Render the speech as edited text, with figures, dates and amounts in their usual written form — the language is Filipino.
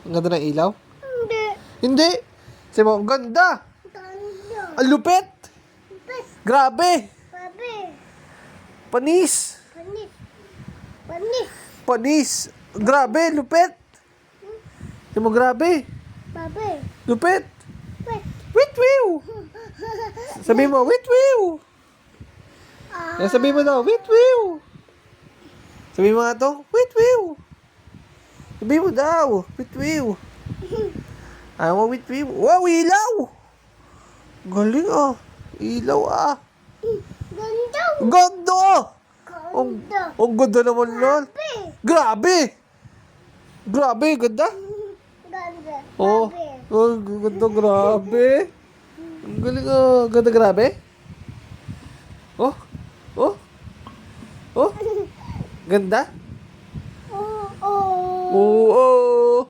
Ang ganda ng ilaw? Hindi. Hindi. Sabi mo, ang ganda. Ganda. Ang lupit. Lupit. Grabe. Babe. Panis. Panis. Panis. Panis. Grabe, lupit. Sabi mo, grabe. Babe. Lupit. Wait. Wit wiw. Sabi mo, wit wiw. Sabi mo daw, wit wiw. Sabi mo nga to, wit wiw. Sabi mo daw, wit wiw. Ayaw mo wit wiw. Wow, ilaw. Galing ah. Ilaw ah. Ganda. Ganda. Ganda. Ang ganda naman lol. Babe. Grabe. Grabe, ganda. Ganda. Oh, Babe. oh, ganda, grabe. Ang galing ah. Ganda, grabe. Oh, oh, oh. Ganda. Oh, oh. Oo.